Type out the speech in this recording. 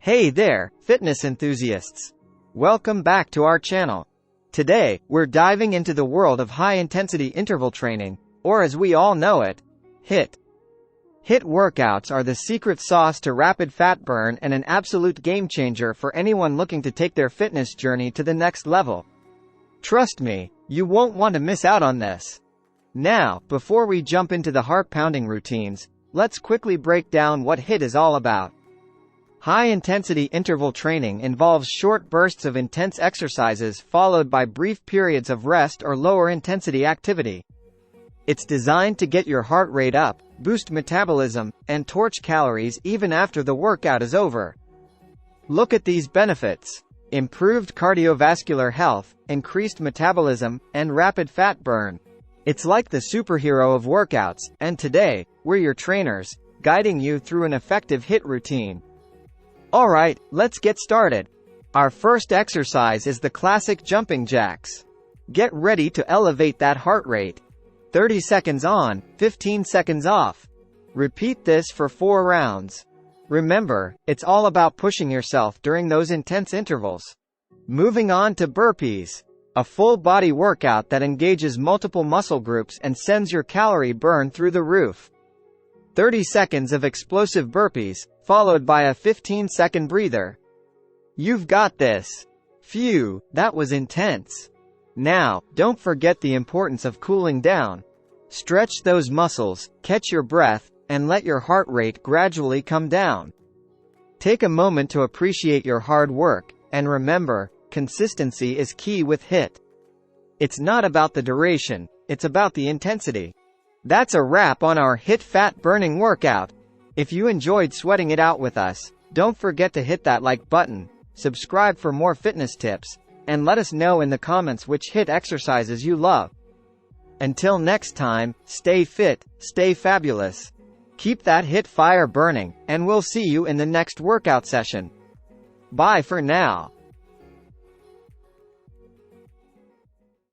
Hey there, fitness enthusiasts! Welcome back to our channel. Today, we're diving into the world of high-intensity interval training, or as we all know it, HIIT. HIIT workouts are the secret sauce to rapid fat burn and an absolute game-changer for anyone looking to take their fitness journey to the next level. Trust me, you won't want to miss out on this. Now, before we jump into the heart-pounding routines, let's quickly break down what HIIT is all about. High-intensity interval training involves short bursts of intense exercises followed by brief periods of rest or lower-intensity activity. It's designed to get your heart rate up, boost metabolism, and torch calories even after the workout is over. Look at these benefits: improved cardiovascular health, increased metabolism, and rapid fat burn. It's like the superhero of workouts, and today, we're your trainers, guiding you through an effective HIIT routine. Alright, let's get started. Our first exercise is the classic jumping jacks. Get ready to elevate that heart rate. 30 seconds on, 15 seconds off. Repeat this for 4 rounds. Remember, it's all about pushing yourself during those intense intervals. Moving on to burpees. A full body workout that engages multiple muscle groups and sends your calorie burn through the roof. 30 seconds of explosive burpees, followed by a 15-second breather. You've got this. Phew, that was intense. Now, don't forget the importance of cooling down. Stretch those muscles, catch your breath, and let your heart rate gradually come down. Take a moment to appreciate your hard work, and remember, consistency is key with HIIT. It's not about the duration, it's about the intensity. That's a wrap on our HIIT fat-burning workout. If you enjoyed sweating it out with us, don't forget to hit that like button, subscribe for more fitness tips, and let us know in the comments which HIIT exercises you love. Until next time, stay fit, stay fabulous. Keep that HIIT fire burning, and we'll see you in the next workout session. Bye for now.